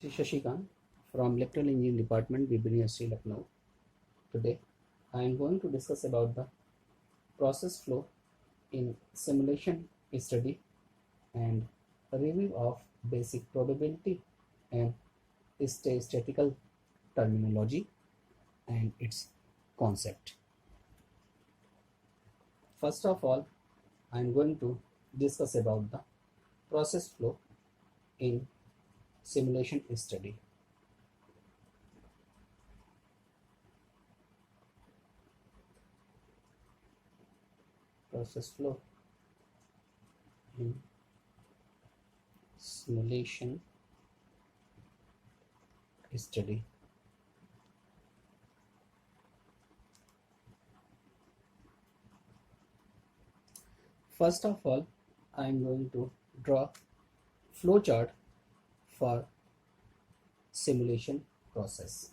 This is Shashikant from Electrical Engineering Department, Bibli University, Lucknow. Today, I am going to discuss about the process flow in simulation study and a review of basic probability and statistical terminology and its concept. First of all, I am going to discuss about the process flow in simulation study. Process flow in simulation study. First of all, I am going to draw flowchart for simulation process.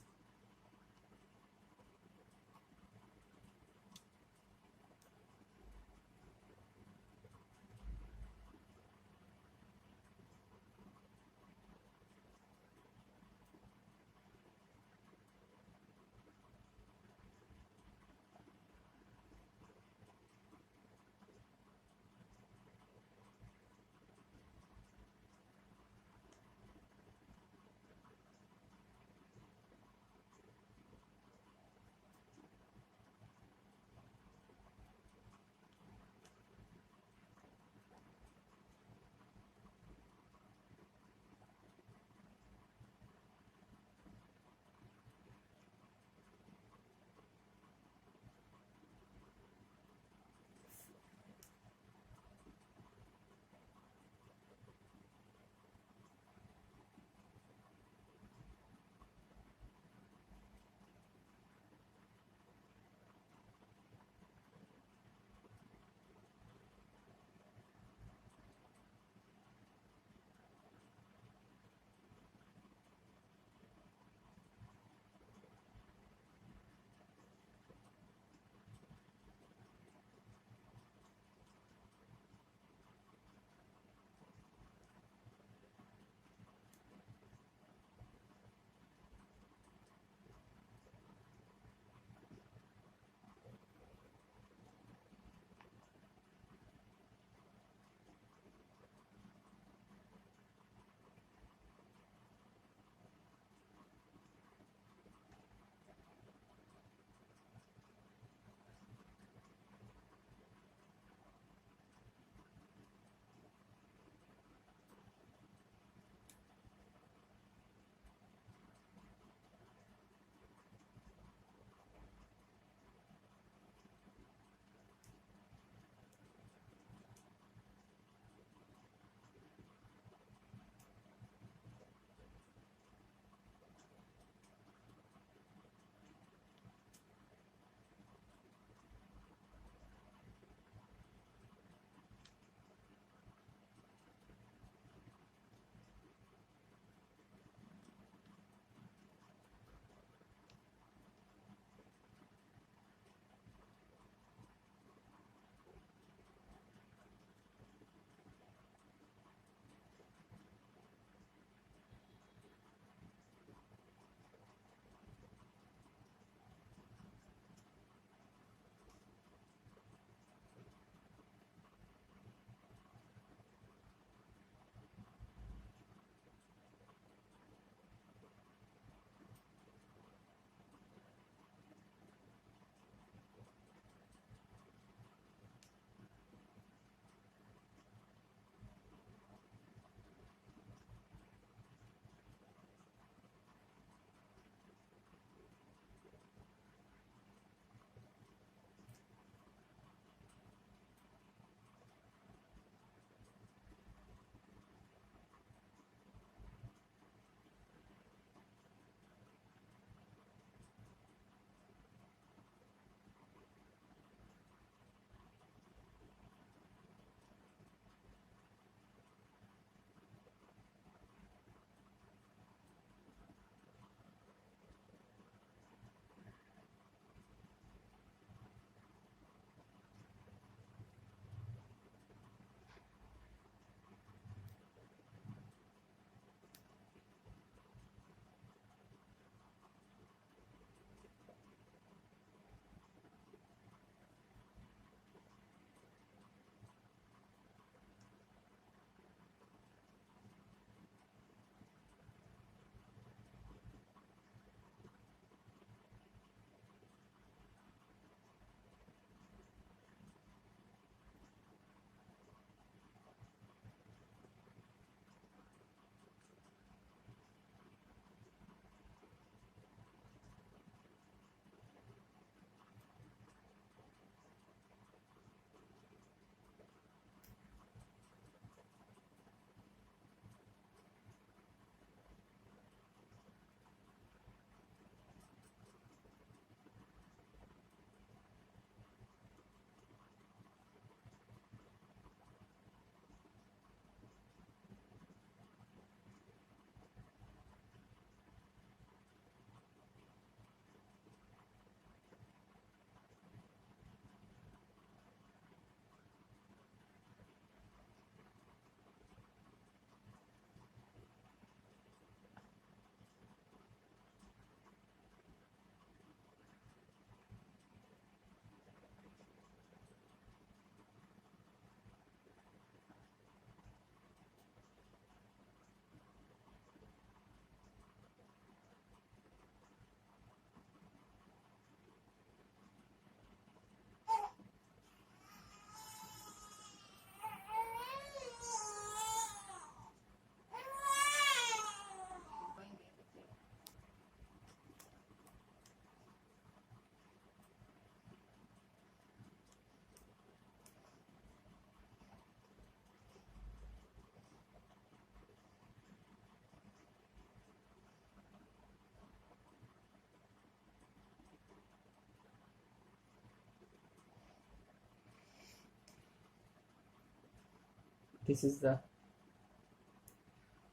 This is the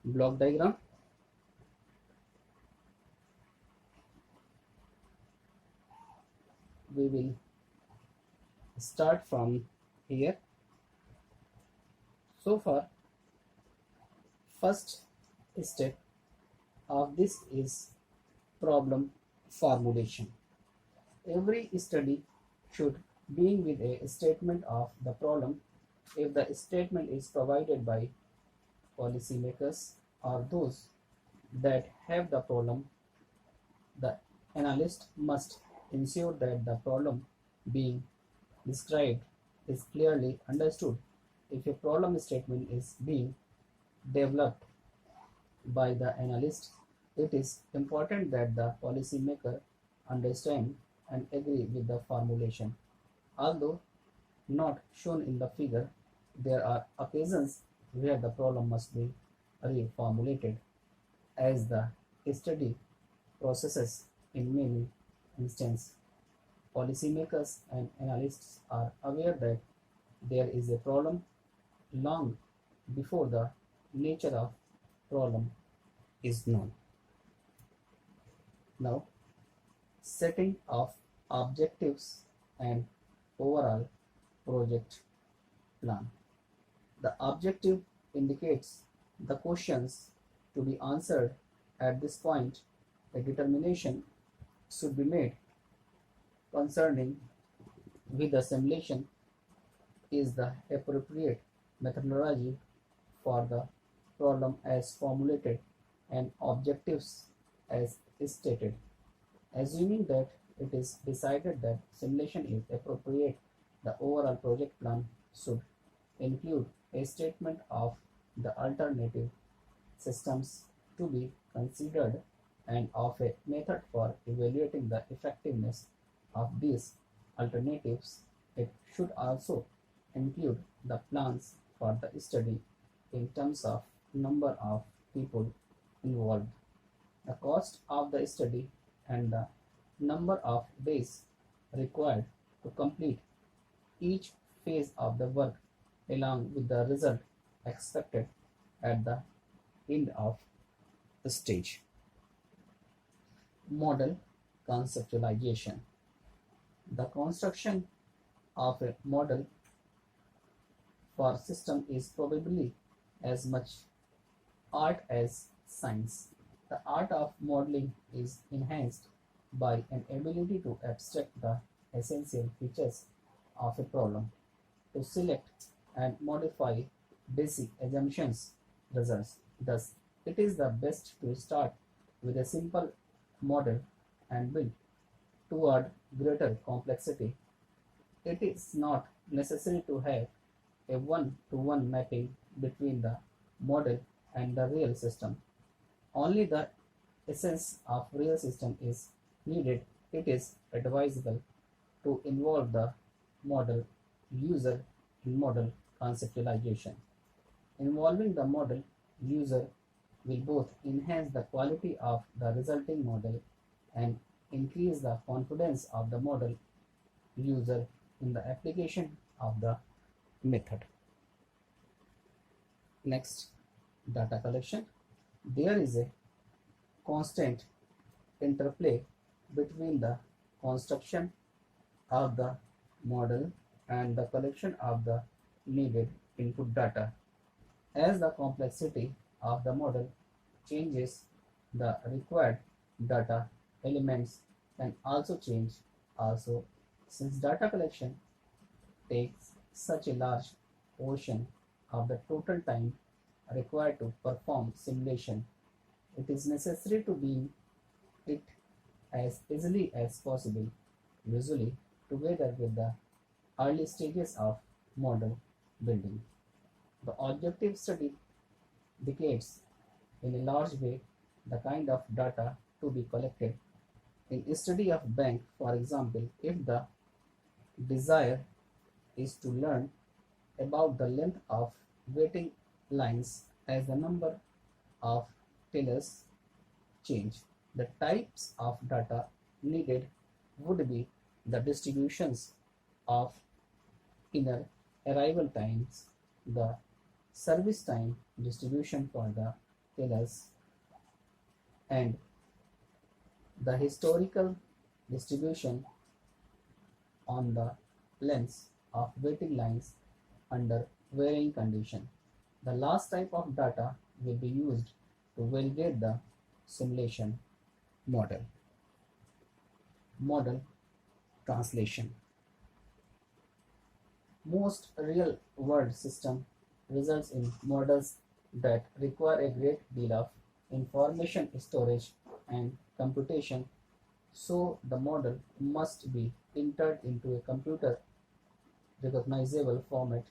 block diagram. We will start from here. So far, first step of this is problem formulation. Every study should begin with a statement of the problem. If the statement is provided by policymakers or those that have the problem, the analyst must ensure that the problem being described is clearly understood. If a problem statement is being developed by the analyst, it is important that the policymaker understand and agree with the formulation. Although not shown in the figure, there are occasions where the problem must be reformulated as the study processes. In many instances, policymakers and analysts are aware that there is a problem long before the nature of problem is known. Now, setting of objectives and overall project plan. The objective indicates the questions to be answered. At this point, a determination should be made concerning with the simulation is the appropriate methodology for the problem as formulated and objectives as stated. Assuming that it is decided that simulation is appropriate, the overall project plan should include a statement of the alternative systems to be considered and of a method for evaluating the effectiveness of these alternatives. It should also include the plans for the study in terms of number of people involved, the cost of the study, and the number of days required to complete each phase of the work, along with the result expected at the end of the stage. Model conceptualization. The construction of a model for system is probably as much art as science. The art of modeling is enhanced by an ability to abstract the essential features of a problem, to select and modify basic assumptions results. Thus, it is the best to start with a simple model and build toward greater complexity. It is not necessary to have a one-to-one mapping between the model and the real system. Only the essence of real system is needed. It is advisable to involve the model user in model conceptualization. Involving the model user will both enhance the quality of the resulting model and increase the confidence of the model user in the application of the method. Next, data collection. There is a constant interplay between the construction of the model and the collection of the needed input data. As the complexity of the model changes, the required data elements can also change. Also, since data collection takes such a large portion of the total time required to perform simulation, it is necessary to bring it as easily as possible, usually together with the early stages of model building. The objective study dictates in a large way the kind of data to be collected. In a study of bank, for example, if the desire is to learn about the length of waiting lines as the number of tellers change, the types of data needed would be the distributions of inner arrival times, the service time distribution for the tailors, and the historical distribution on the lengths of waiting lines under varying conditions. The last type of data will be used to validate the simulation model. Model translation. Most real-world systems result in models that require a great deal of information storage and computation, so the model must be entered into a computer recognizable format.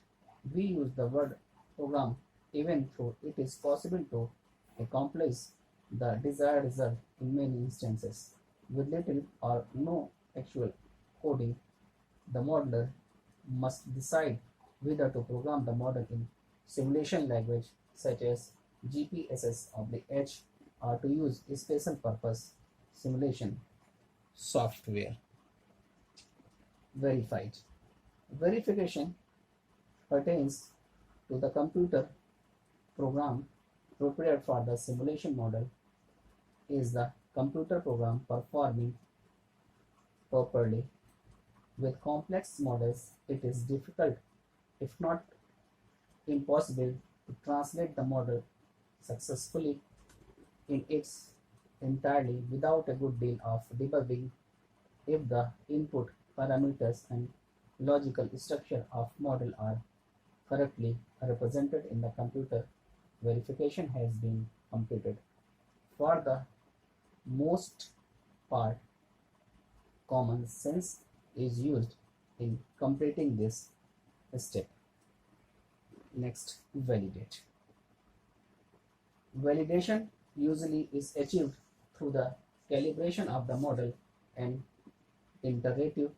We use the word program even though it is possible to accomplish the desired result in many instances. With little or no actual coding, the modeler must decide whether to program the model in simulation language such as GPSS/H or to use a special purpose simulation software. Verified. Verification pertains to the computer program prepared for the simulation model. Is the computer program performing properly? With complex models, it is difficult, if not impossible, to translate the model successfully in its entirety without a good deal of debugging. If the input parameters and logical structure of model are correctly represented in the computer, verification has been completed. For the most part, common sense is used in completing this step. Next, validate. Validation usually is achieved through the calibration of the model and iterative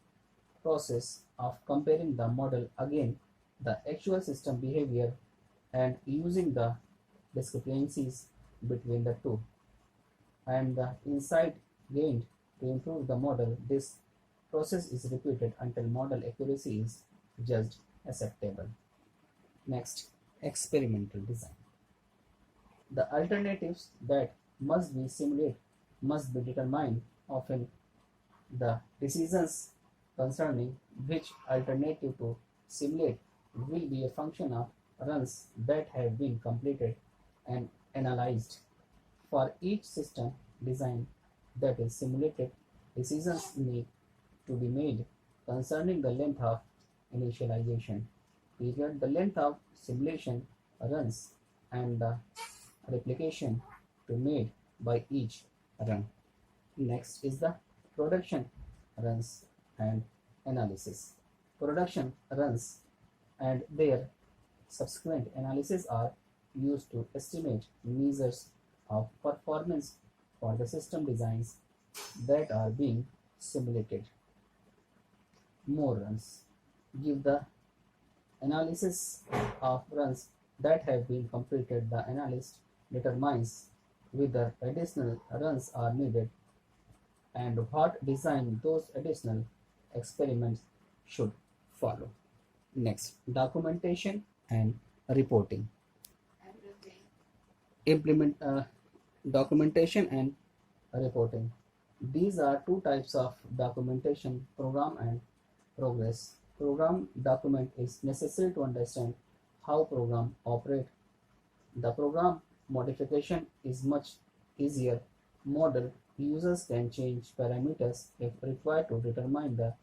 process of comparing the model against the actual system behavior and using the discrepancies between the two and the insight gained to improve the model. This process is repeated until model accuracy is judged acceptable. Next, experimental design. The alternatives that must be simulated must be determined. Often the decisions concerning which alternative to simulate will be a function of runs that have been completed and analyzed. For each system design that is simulated, decisions need to be made concerning the length of initialization period, the length of simulation runs, and the replication to made by each run. Next is the production runs and analysis. Production runs and their subsequent analysis are used to estimate measures of performance for the system designs that are being simulated. More runs give the analysis of runs that have been completed. The analyst determines whether additional runs are needed and what design those additional experiments should follow. Next, documentation and reporting. Documentation and reporting. These are two types of documentation: program and progress. Program document is necessary to understand how program operate. The program modification is much easier. Model users can change parameters if required to determine the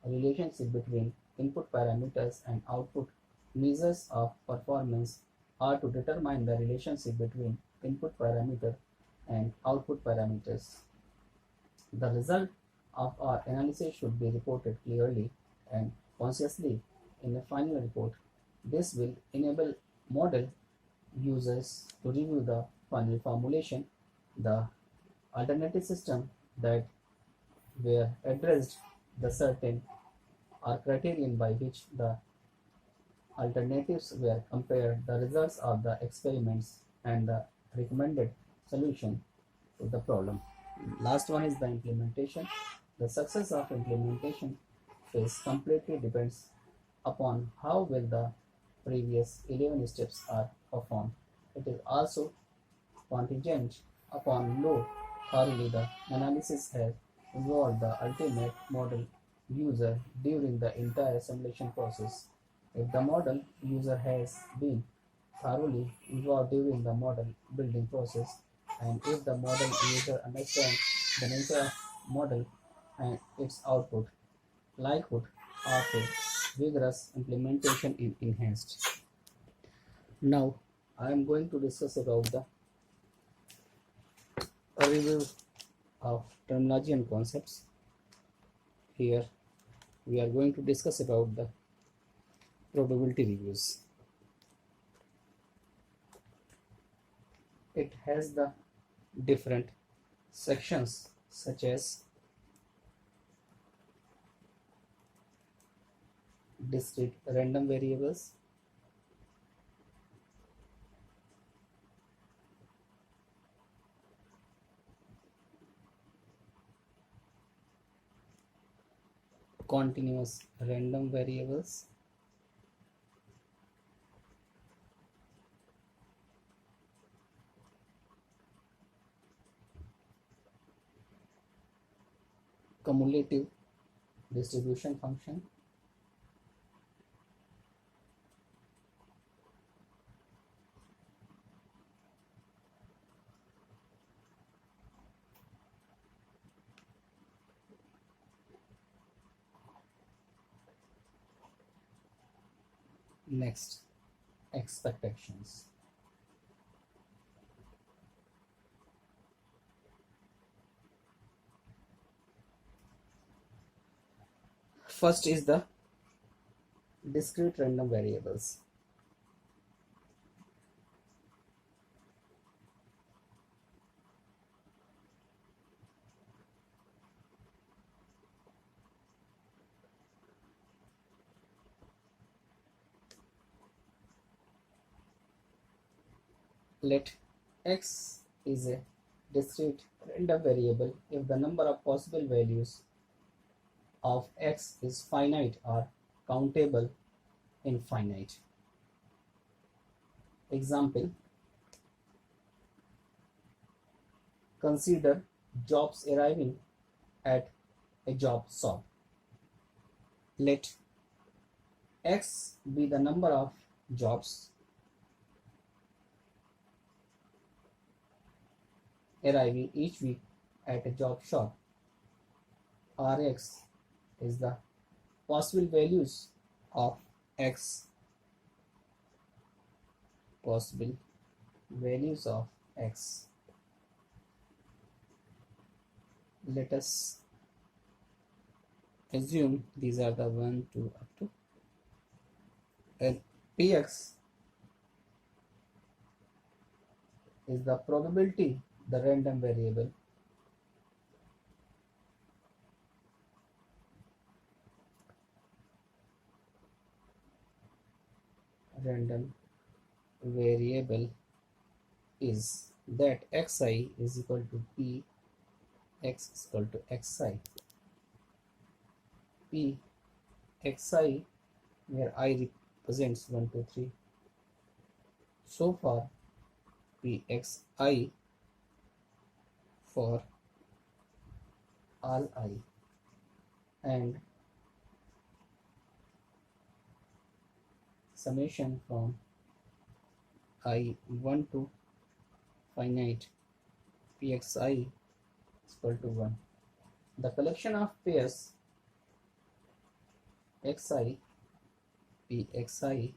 relationship between input parameters and output measures of performance, or to determine the relationship between input parameter and output parameters. The result of our analysis should be reported clearly and consciously in a final report. This will enable model users to review the final formulation, the alternative system that were addressed, the certain or criterion by which the alternatives were compared, the results of the experiments, and the recommended solution to the problem. Last one is the implementation. The success of implementation phase completely depends upon how well the previous 11 steps are performed. It is also contingent upon low thoroughly the analysis has involved the ultimate model user during the entire simulation process. If the model user has been thoroughly involved during the model building process, and if the model user understands the nature of model and its output, likelihood of a vigorous implementation is enhanced. Now, I am going to discuss about the review of terminology and concepts. Here, we are going to discuss about the probability reviews. It has the different sections such as discrete random variables, continuous random variables, cumulative distribution function, next expectations. First is the discrete random variables. Let x is a discrete random variable if the number of possible values of x is finite or countable infinite. Example, consider jobs arriving at a job shop. Let x be the number of jobs arriving each week at a job shop. Rx is the possible values of x, possible values of x. Let us assume these are the 1, 2 up to, and px is the probability, the random variable, is that xi is equal to p, x is equal to xi. P xi, where I represents 1, 2, 3. So far, pxi for all I, and summation from I1 to finite pxi is equal to 1. The collection of pairs xi pxi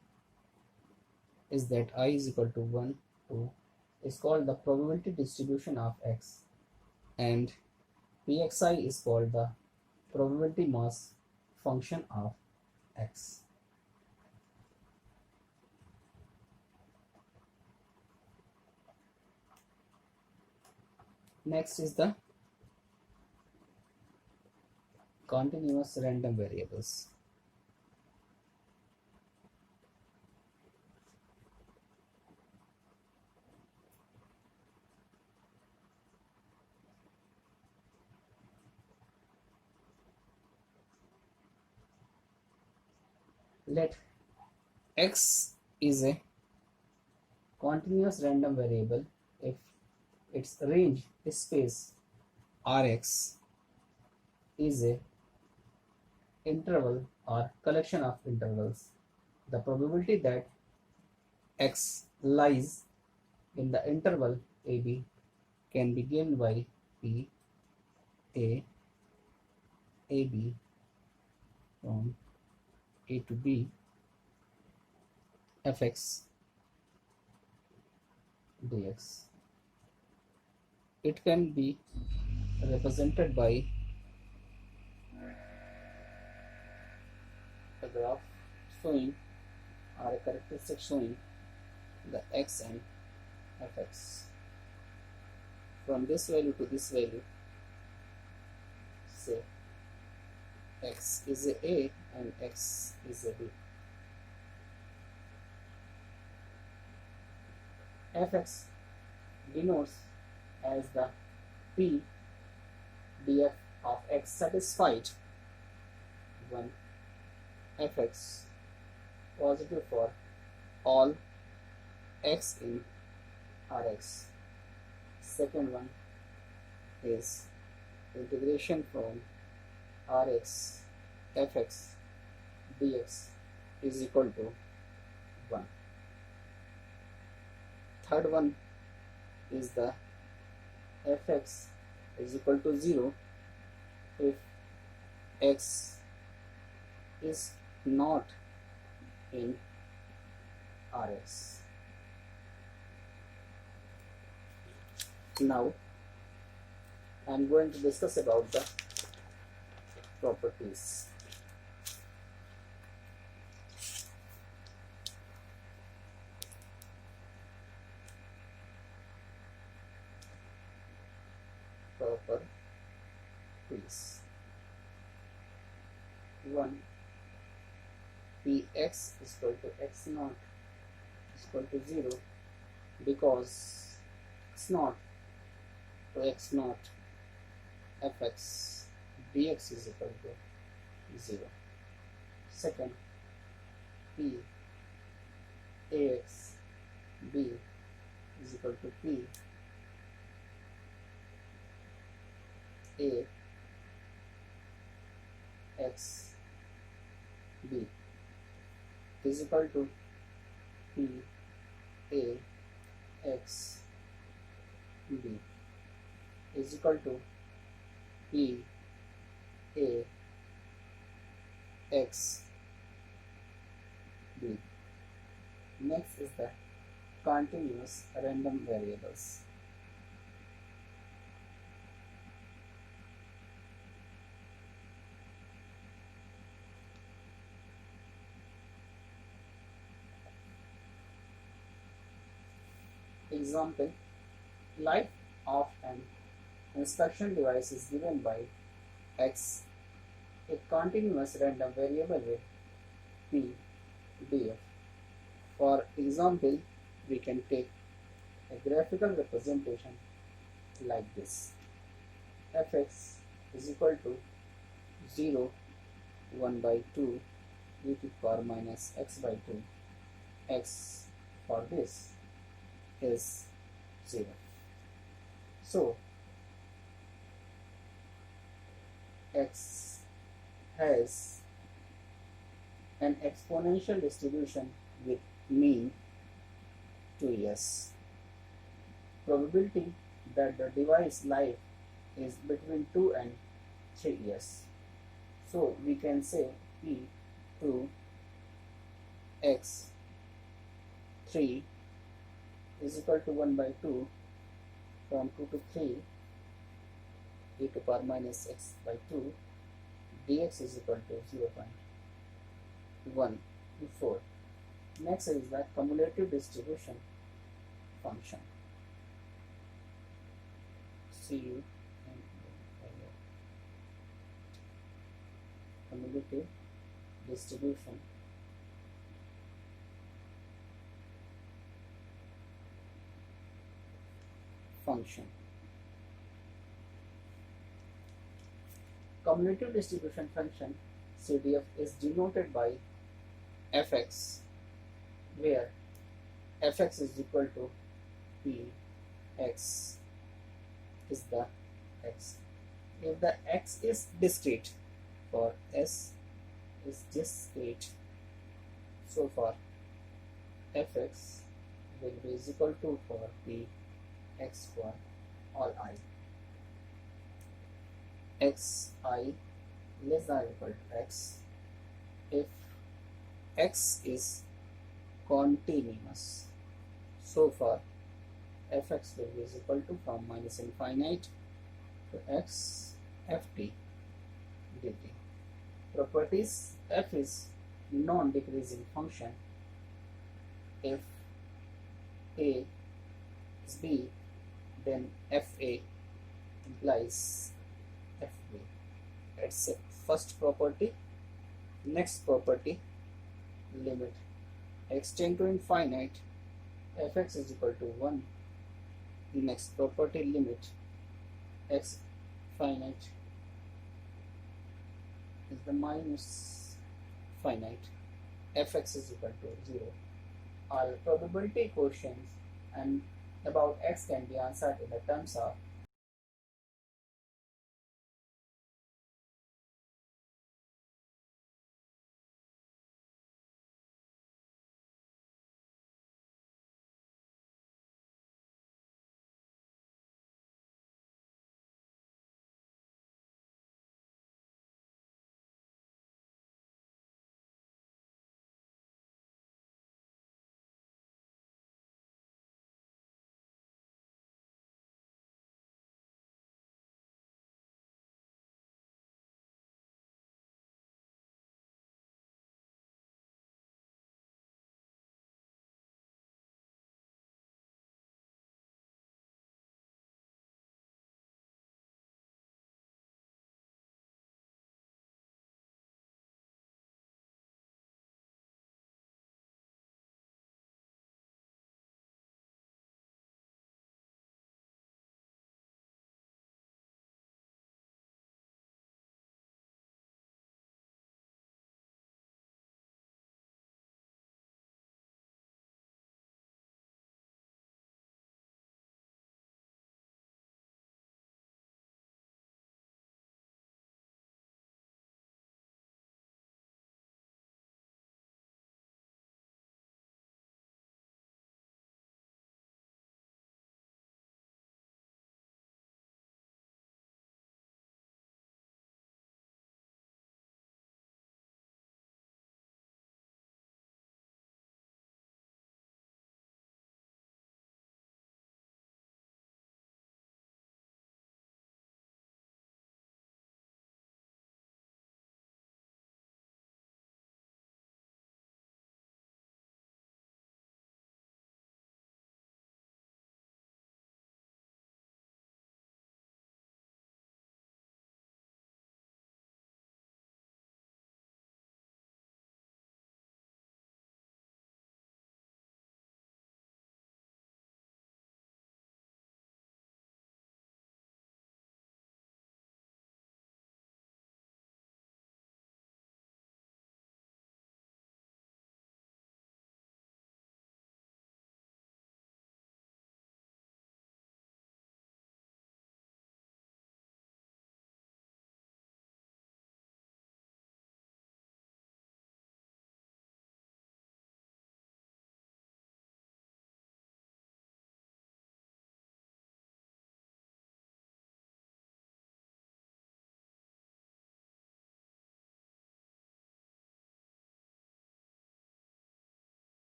is that I is equal to 1, 2 is called the probability distribution of x, and pxi is called the probability mass function of x. Next is the continuous random variables. Let x is a continuous random variable if its range space Rx is a interval or collection of intervals. The probability that x lies in the interval AB can be given by P A AB from A to B fx dx. It can be represented by a graph showing or a characteristic showing the x and fx. From this value to this value, say x is a and x is a b. Fx denotes as the p df of x satisfied when fx positive for all x in Rx. Second one is integration from Rx fx dx is equal to 1. Third one is the fx is equal to 0 if x is not in Rx. Now I am going to discuss about the properties. Properties. 1. Px is equal to x naught is equal to 0 because x naught to x naught fx dx is equal to 0. Second, p ax b is equal to p a x b is equal to p a x b is equal to p a x b. Next is the continuous random variables. Example, life of an inspection device is given by x, a continuous random variable with p df. For example, we can take a graphical representation like this. Fx is equal to 0, 1 by 2 e to the power minus x by 2. X for this is 0. So x has an exponential distribution with mean 2 years. Probability that the device life is between 2 and 3 years. So we can say p to x 3 is equal to 1 by 2 from 2 to 3 e to the power minus x by 2 dx is equal to 0.1 to 4. Next is the cumulative distribution function. Cu and cumulative distribution function. Cumulative distribution function CDF is denoted by fx where fx is equal to p, x is the x. If the x is discrete, for s is discrete, so for fx will be is equal to for p x for all I. xi less than or equal to x if x is continuous. So for fx will be is equal to from minus infinite to x ft dt. Properties: f is non-decreasing function if a is b, then fa implies fb. That's the first property. Next property, limit x tend to infinite, fx is equal to 1. Next property, limit x finite is the minus finite, fx is equal to 0. All probability questions and about x can be answered in the terms of